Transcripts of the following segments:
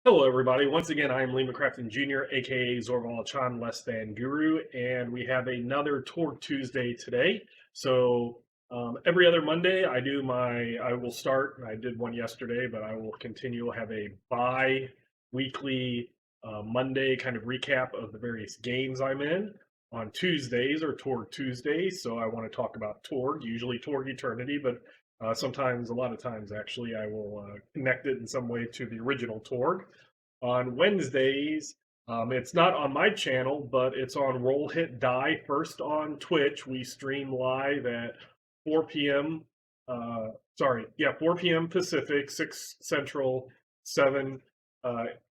Hello, everybody. Once again, I am Lee McCrafton Jr., aka Zorval Chan Less Than Guru, and we have another Torg Tuesday today. Every other Monday, I will start, and I did one yesterday, but I will continue, have a bi weekly Monday kind of recap of the various games I'm in. On Tuesdays or Torg Tuesdays, so I want to talk about Torg, usually Torg Eternity, but sometimes, a lot of times actually, I will connect it in some way to the original Torg. On Wednesdays, it's not on my channel, but it's on Roll Hit Die. First on Twitch, we stream live at 4 p.m. Sorry, yeah, 4 p.m. Pacific, 6 Central, 7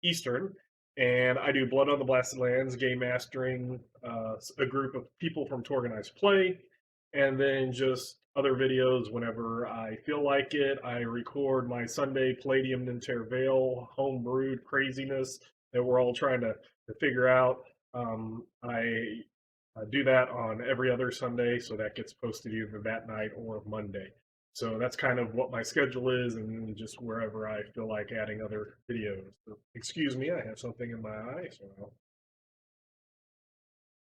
Eastern. And I do Blood on the Blasted Lands, game mastering, a group of people from Torganized Play, and then just other videos whenever I feel like it. I record my Sunday Palladium Nintervale homebrewed craziness that we're all trying to figure out. I do that on every other Sunday, so that gets posted either that night or Monday. So that's kind of what my schedule is, and just wherever I feel like adding other videos. So, excuse me, I have something in my eye, so I'll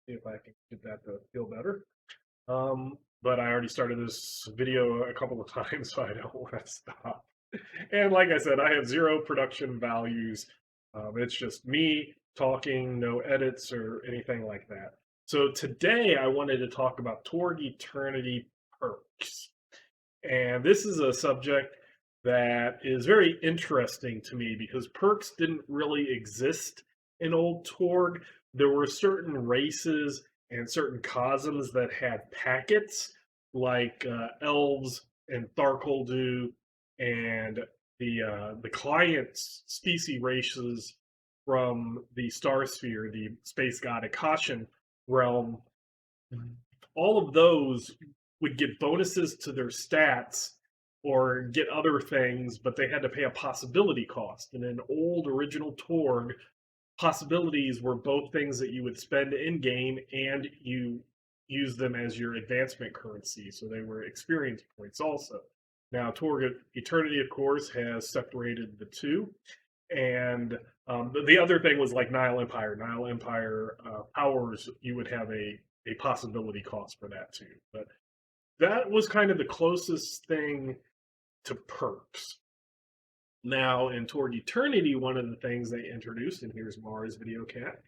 see if I can get that to feel better. But I already started this video a couple of times, so I don't want to stop. And like I said, I have zero production values. It's just me talking, no edits or anything like that. So today I wanted to talk about Torg Eternity perks. And this is a subject that is very interesting to me because perks didn't really exist in old Torg. There were certain races and certain cosms that had packets, like elves and Tharkoldu, and the client species races from the Star Sphere, the space god Akashan realm. All of those would get bonuses to their stats or get other things, but they had to pay a possibility cost. And in old original Torg, possibilities were both things that you would spend in game and you use them as your advancement currency. So they were experience points also. Now, Torg Eternity, of course, has separated the two. And the other thing was like Nile Empire. Nile Empire powers, you would have a possibility cost for that too. But that was kind of the closest thing to perks. Now, in Toward Eternity, one of the things they introduced, and here's Mars Video Cat.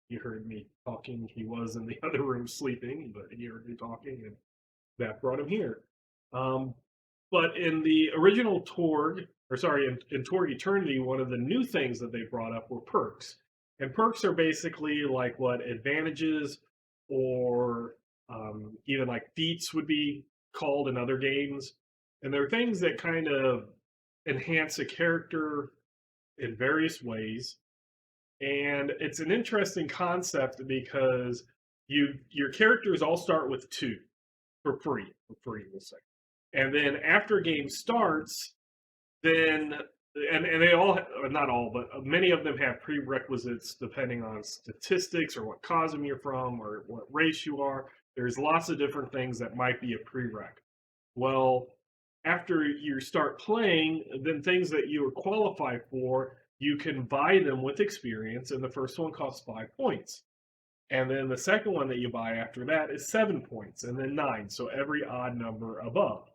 You heard me talking. He was in the other room sleeping, but you heard me talking, and that brought him here. Um, but in the original Torg, or sorry, in Torg Eternity, one of the new things that they brought up were perks. And perks are basically like what advantages or even like feats would be called in other games. And they're things that kind of enhance a character in various ways. And it's an interesting concept because your characters all start with two for free, we'll say. And then after a game starts, then and they all, not all, but many of them have prerequisites depending on statistics or what cosm you're from or what race you are. There's lots of different things that might be a prereq. Well, after you start playing, then things that you qualify for, you can buy them with experience, and the first one costs 5 points. And then the second one that you buy after that is 7 points, and then nine. So every odd number above.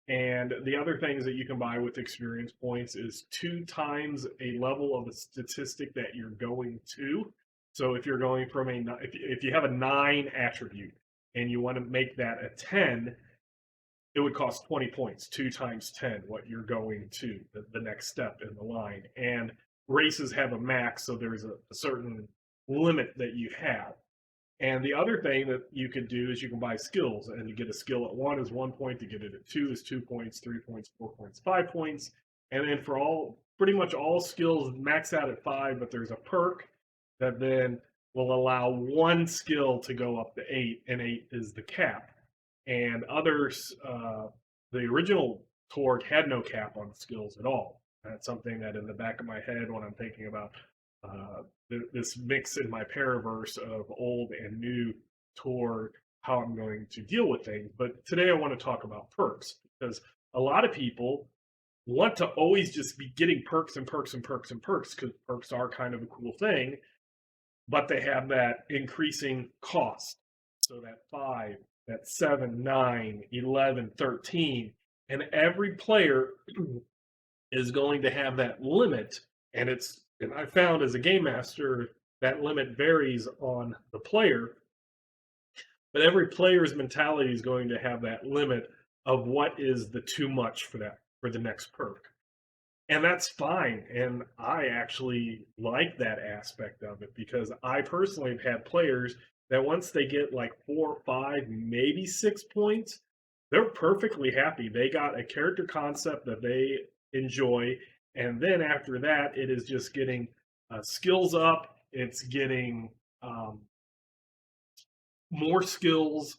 And the other things that you can buy with experience points is 2 times a level of a statistic that you're going to. So if you're going from if you have a 9 attribute and you want to make that a 10, it would cost 20 points, 2 times 10, what you're going to, the next step in the line. And races have a max, so there's a certain limit that you have. And the other thing that you could do is you can buy skills, and you get a skill at 1 is 1 point, to get it at 2 is 2 points, 3 points, 4 points, 5 points. And then for pretty much all skills, max out at 5, but there's a perk that then will allow one skill to go up to 8, and 8 is the cap. And others, the original Torg had no cap on skills at all. That's something that in the back of my head when I'm thinking about this mix in my Paraverse of old and new Torg, how I'm going to deal with things. But today I want to talk about perks because a lot of people want to always just be getting perks and perks and perks and perks because perks are kind of a cool thing, but they have that increasing cost. So that 5, that 7, 9, 11, 13, and every player is going to have that limit. And I found as a game master that limit varies on the player, but every player's mentality is going to have that limit of what is the too much for the next perk. And that's fine. And I actually like that aspect of it because I personally have had players that once they get like 4, 5, maybe 6 points, they're perfectly happy. They got a character concept that they enjoy. And then after that, it is just getting skills up, it's getting um, more skills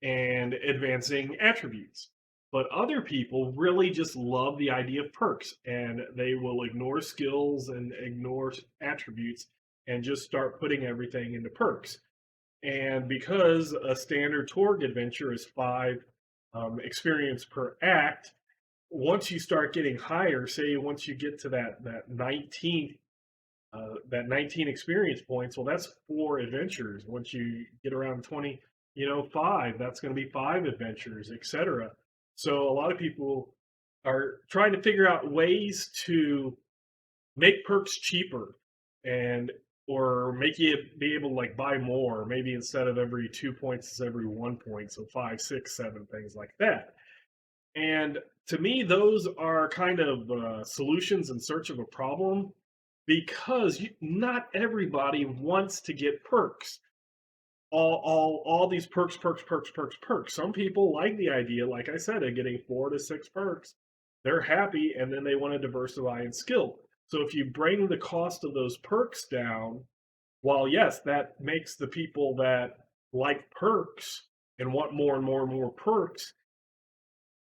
and advancing attributes. But other people really just love the idea of perks and they will ignore skills and ignore attributes and just start putting everything into perks. And because a standard Torg adventure is 5 experience per act, once you start getting higher, say once you get to that 19th that 19 experience points, well, that's 4 adventures. Once you get around 20, 5, that's going to be 5 adventures, etc. So a lot of people are trying to figure out ways to make perks cheaper and or make you be able to like buy more. Maybe instead of every 2 points, it's every 1 point. So 5, 6, 7 things like that. And to me, those are kind of solutions in search of a problem because not everybody wants to get perks. All these perks, perks, perks, perks, perks. Some people like the idea, like I said, of getting 4 to 6 perks. They're happy, and then they want to diversify in skill. So if you bring the cost of those perks down, while yes, that makes the people that like perks and want more and more and more perks,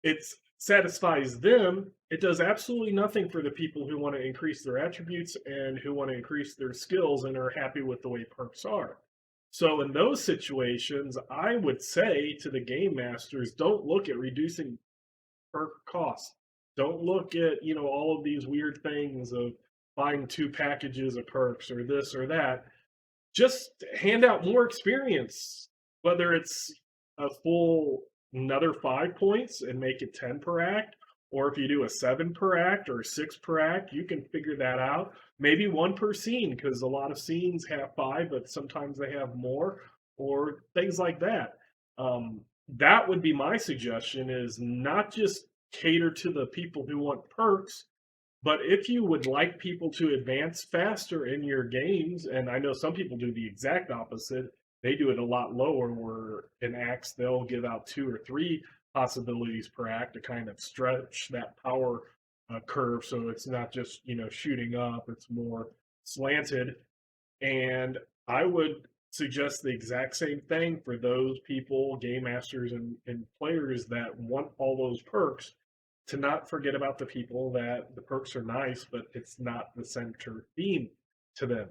it satisfies them. It does absolutely nothing for the people who want to increase their attributes and who want to increase their skills and are happy with the way perks are. So in those situations, I would say to the game masters, don't look at reducing perk costs. Don't look at, all of these weird things of buying 2 packages of perks or this or that. Just hand out more experience, whether it's a full another 5 points and make it 10 per act, or if you do a 7 per act or a 6 per act, you can figure that out. Maybe 1 per scene, because a lot of scenes have 5, but sometimes they have more, or things like that. That would be my suggestion: is not just cater to the people who want perks, but if you would like people to advance faster in your games, and I know some people do the exact opposite, they do it a lot lower, where in acts they'll give out 2 or 3 possibilities per act to kind of stretch that power curve, so it's not just shooting up; it's more slanted. And I would suggest the exact same thing for those people, game masters and players that want all those perks, to not forget about the people that the perks are nice, but it's not the center theme to them.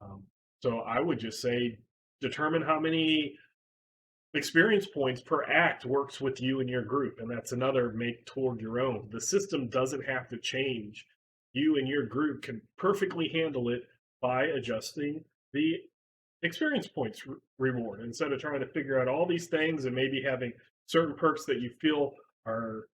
Um, so I would just say determine how many experience points per act works with you and your group. And that's another make Torg your own. The system doesn't have to change. You and your group can perfectly handle it by adjusting the experience points reward instead of trying to figure out all these things and maybe having certain perks that you feel are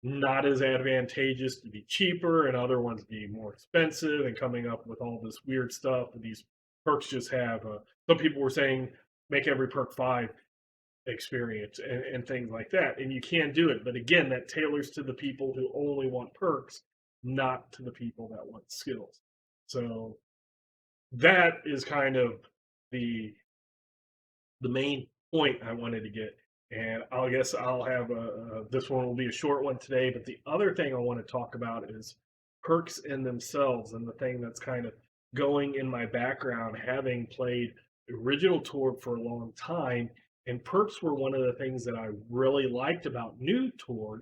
not as advantageous to be cheaper and other ones be more expensive, and coming up with all this weird stuff. These perks just have some people were saying make every perk 5 experience and things like that, and you can do it, but again, that tailors to the people who only want perks, not to the people that want skills. So that is kind of the the main point I wanted to get. And I guess I'll have this one will be a short one today. But the other thing I want to talk about is perks in themselves, and the thing that's kind of going in my background, having played original Torg for a long time. And perks were one of the things that I really liked about new Torg,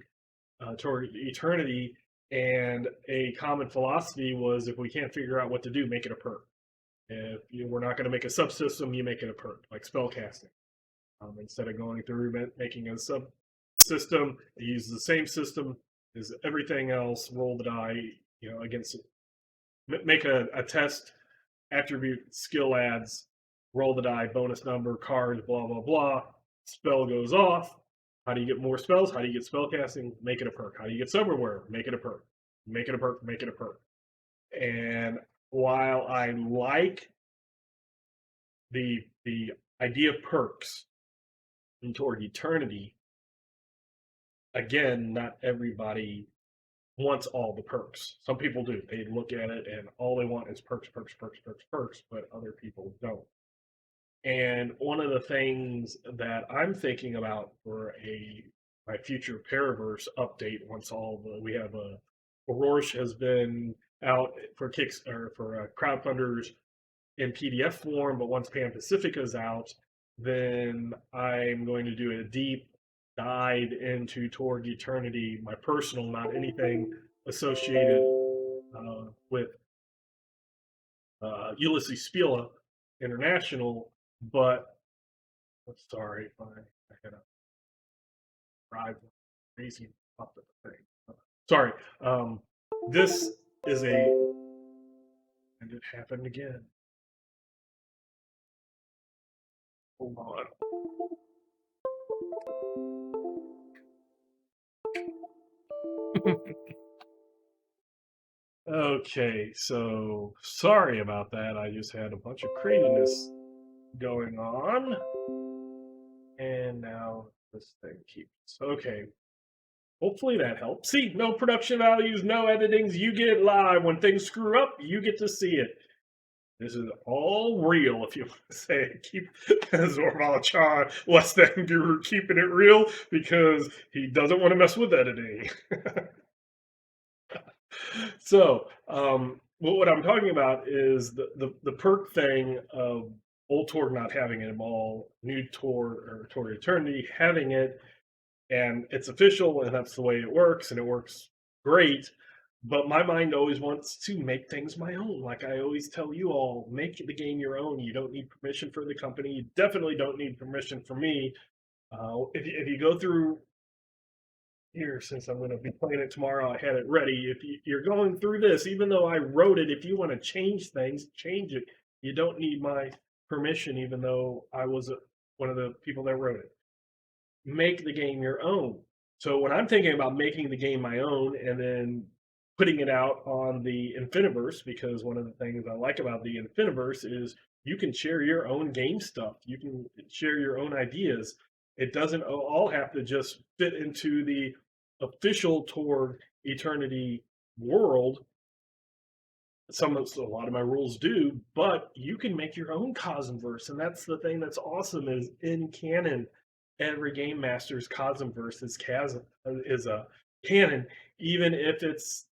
Torg Eternity. And a common philosophy was, if we can't figure out what to do, make it a perk. If we're not going to make a subsystem, you make it a perk, like spellcasting. Instead of going through making a subsystem, you use the same system Is everything else roll the die, against make a test attribute skill adds, roll the die, bonus number, cards, blah blah blah. Spell goes off. How do you get more spells? How do you get spell casting? Make it a perk. How do you get somewhere? Make it a perk. Make it a perk. Make it a perk. And while I like the idea of perks in Torg Eternity, again, not everybody wants all the perks. Some people do. They look at it and all they want is perks, perks, perks, perks, perks, but other people don't. And one of the things that I'm thinking about for my future Paraverse update, once we have Aurora has been out for kicks or for crowdfunders in PDF form, but once Pan Pacifica is out, then I'm going to do a deep dive into Torg Eternity, my personal, not anything associated with Ulysses Spila International, but sorry, I had a drive crazy up the thing. Sorry, this is and it happened again. Hold on. Okay, so sorry about that. I just had a bunch of craziness going on. And now this thing keeps. Okay. Hopefully that helps. See, no production values, no editings. You get it live. When things screw up, you get to see it. This is all real, if you want to say it. Keep Zorval-chan, less than Guru, keeping it real because he doesn't want to mess with editing. So, what I'm talking about is the perk thing of old Torg not having it at all, new Torg or Torg Eternity having it, and it's official, and that's the way it works, and it works great. But my mind always wants to make things my own. Like I always tell you all, make the game your own. You don't need permission for the company. You definitely don't need permission from me. If you go through here, since I'm going to be playing it tomorrow, I had it ready. If you're going through this, even though I wrote it, if you want to change things, change it. You don't need my permission, even though I was one of the people that wrote it. Make the game your own. So when I'm thinking about making the game my own and then putting it out on the Infiniverse, because one of the things I like about the Infiniverse is you can share your own game stuff. You can share your own ideas. It doesn't all have to just fit into the official Torg Eternity world. A lot of my rules do, but you can make your own Cosmverse, and that's the thing that's awesome is in canon, every game master's Cosmverse is a canon, even if it's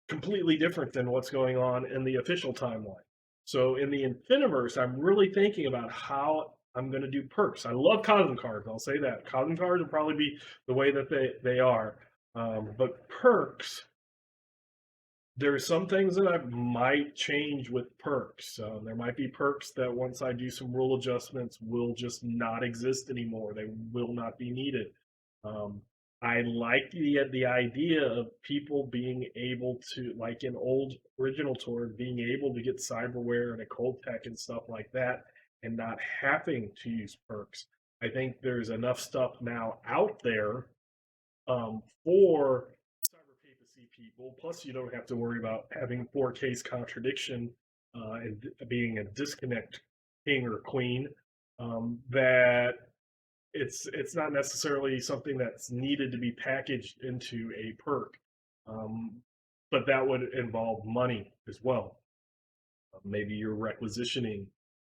completely different than what's going on in the official timeline. So in the Infiniverse, I'm really thinking about how I'm going to do perks. I love Cosm cards. I'll say that. Cosm cards will probably be the way that they are. But perks, there's some things that I might change with perks. There might be perks that once I do some rule adjustments will just not exist anymore. They will not be needed. I like the idea of people being able to, like in old original Torg, being able to get cyberware and occult tech and stuff like that and not having to use perks. I think there's enough stuff now out there for cyber papacy people. Plus, you don't have to worry about having 4 case contradiction and being a disconnect king or queen. That it's not necessarily something that's needed to be packaged into a perk, but that would involve money as well. Maybe your requisitioning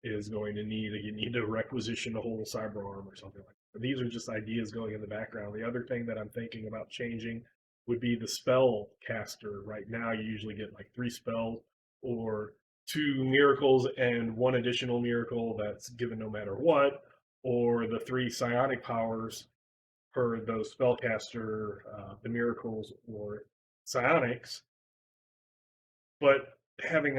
is going to you need to requisition a whole cyber arm or something like that. These are just ideas going in the background. The other thing that I'm thinking about changing would be the spell caster. Right now, you usually get like 3 spells or 2 miracles and 1 additional miracle that's given no matter what, or the 3 psionic powers per those spellcaster, the miracles or psionics. But having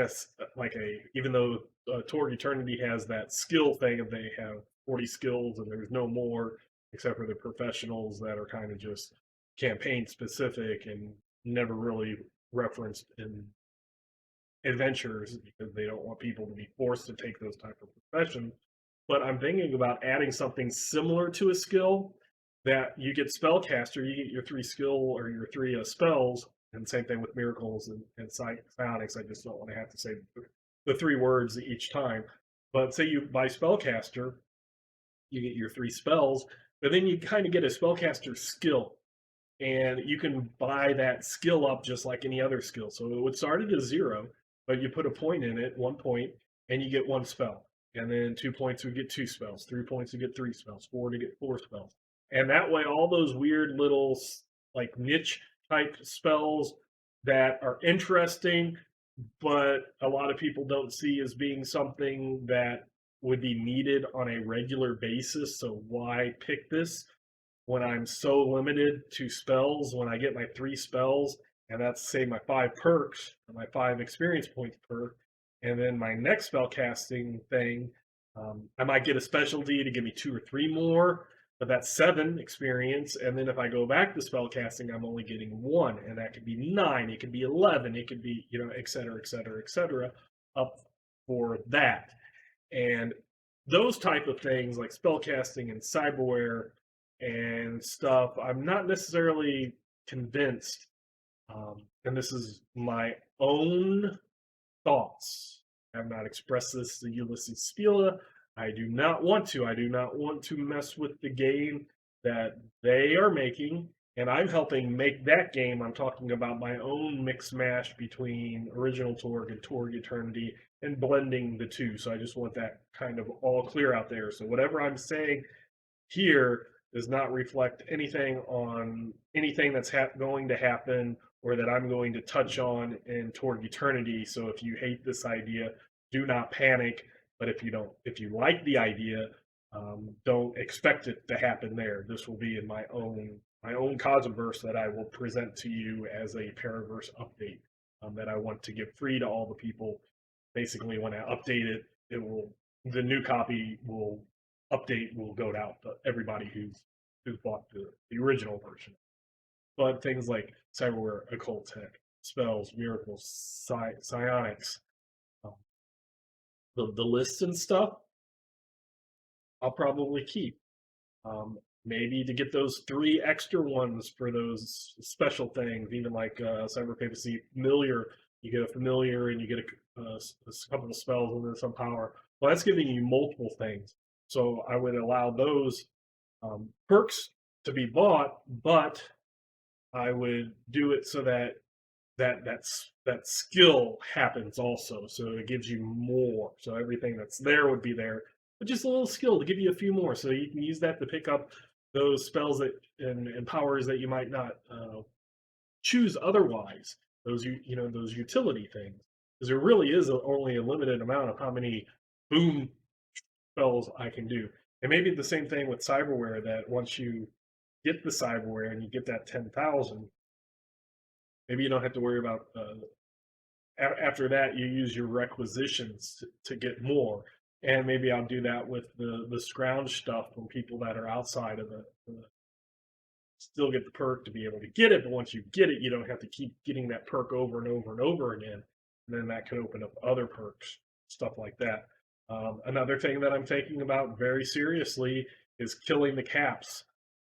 even though Torg Eternity has that skill thing, and they have 40 skills and there's no more except for the professionals that are kind of just campaign specific and never really referenced in adventures because they don't want people to be forced to take those type of professions. But I'm thinking about adding something similar to a skill that you get spellcaster, you get your 3 skill or your 3 spells, and same thing with miracles and psionics. I just don't want to have to say the 3 words each time. But say you buy spellcaster, you get your 3 spells, but then you kind of get a spellcaster skill, and you can buy that skill up just like any other skill. So it would start at a 0, but you put a point in it, 1 point, and you get 1 spell. And then 2 points would get 2 spells, 3 points would get 3 spells, 4 to get 4 spells. And that way, all those weird little like niche type spells that are interesting, but a lot of people don't see as being something that would be needed on a regular basis. So why pick this when I'm so limited to spells? When I get my 3 spells, and that's say my 5 perks, or my 5 experience points perk, and then my next spell casting thing, I might get a specialty to give me 2 or 3 more, but that's 7 experience. And then if I go back to spell casting, I'm only getting 1, and that could be 9, it could be 11, it could be, et cetera, et cetera, et cetera, up for that. And those type of things like spellcasting and cyberware and stuff, I'm not necessarily convinced. And this is my own thoughts. I have not expressed this to Ulysses Spila. I do not want to. I do not want to mess with the game that they are making, and I'm helping make that game. I'm talking about my own mix mash between original Torg and Torg Eternity and blending the two. So I just want that kind of all clear out there. So whatever I'm saying here does not reflect anything on anything that's going to happen or that I'm going to touch on in Torg Eternity. So if you hate this idea, do not panic. But if you like the idea, don't expect it to happen there. This will be in my own Cosmverse that I will present to you as a Paraverse update that I want to give free to all the people. Basically, when I update it, the new copy will go out to everybody who's bought the original version. But things like cyberware, occult tech, spells, miracles, psionics, the lists and stuff, I'll probably keep. Maybe to get those 3 extra ones for those special things, even like Cyber Papacy Familiar, you get a Familiar and you get a couple of spells and then some power. Well, that's giving you multiple things. So I would allow those perks to be bought, but I would do it so that that skill happens also. So it gives you more. So everything that's there would be there, but just a little skill to give you a few more. So you can use that to pick up those spells and powers that you might not choose otherwise. Those those utility things, because there really is only a limited amount of how many boom spells I can do. And maybe the same thing with cyberware, that once you get the cyberware and you get that 10,000, maybe you don't have to worry about after that you use your requisitions to get more. And maybe I'll do that with the scrounge stuff from people that are outside of the still get the perk to be able to get it, but once you get it, you don't have to keep getting that perk over and over and over again. And then that could open up other perks, stuff like that. Another thing that I'm thinking about very seriously is killing the caps.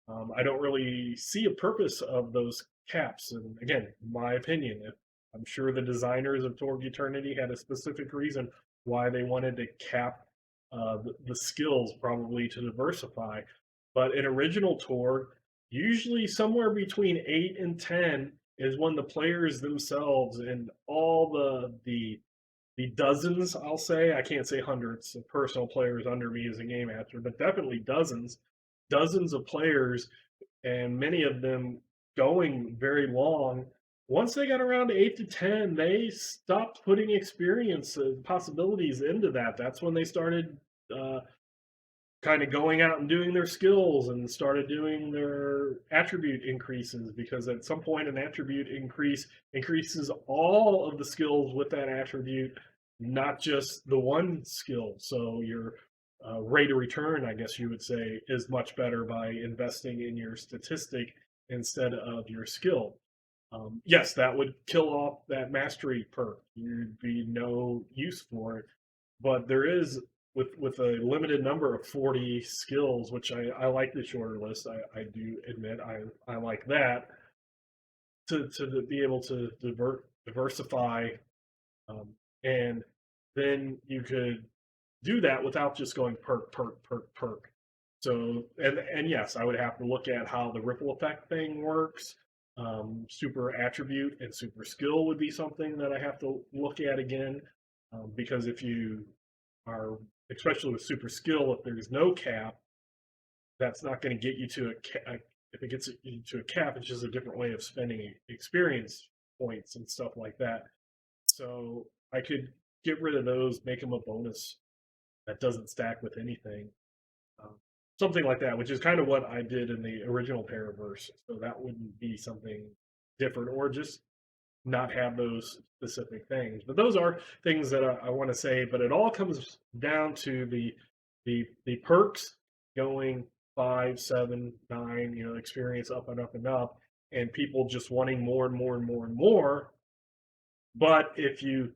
I don't really see a purpose of those caps. And again, my opinion, I'm sure the designers of Torg Eternity had a specific reason why they wanted to cap the skills, probably to diversify. But in original Torg, usually somewhere between 8 and 10 is when the players themselves and all the dozens, I'll say, I can't say hundreds of personal players under me as a game master, but definitely dozens of players, and many of them going very long. Once they got around to 8 to 10, they stopped putting experience possibilities into that. That's when they started kind of going out and doing their skills and started doing their attribute increases, because at some point an attribute increases all of the skills with that attribute, not just the one skill. So your rate of return, I guess you would say, is much better by investing in your statistic instead of your skill. Yes, that would kill off that mastery perk. You'd be no use for it. But there is with a limited number of 40 skills, which I like the shorter list. I do admit I like that to be able to diversify, um, and then you could do that without just going perk, perk, perk, perk. So, and yes, I would have to look at how the ripple effect thing works. Super attribute and super skill would be something that I have to look at again, because if you are, especially with super skill, if there's no cap, that's not going to get you to if it gets you to a cap, it's just a different way of spending experience points and stuff like that. So I could get rid of those, make them a bonus that doesn't stack with anything. Um, Something like that, which is kind of what I did in the original Paraverse. So that wouldn't be something different, or just not have those specific things. But those are things that I want to say. But it all comes down to the perks going 5, 7, 9, experience up and up and up, and people just wanting more and more and more and more. But if you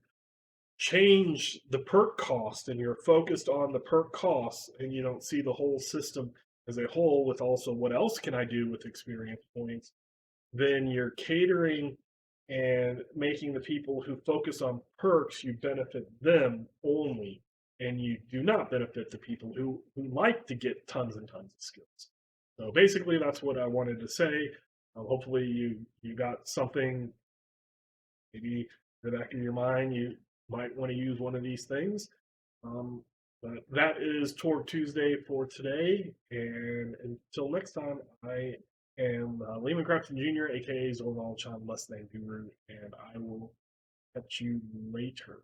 change the perk cost and you're focused on the perk costs and you don't see the whole system as a whole with also what else can I do with experience points, then you're catering and making the people who focus on perks, you benefit them only, and you do not benefit the people who like to get tons and tons of skills. So basically that's what I wanted to say. Hopefully you got something, maybe in the back of your mind you might want to use one of these things. Um, but that is Torg Tuesday for today. And until next time, I am Lehman Crafton Jr., aka Zorval Chan Less Than Guru, and I will catch you later.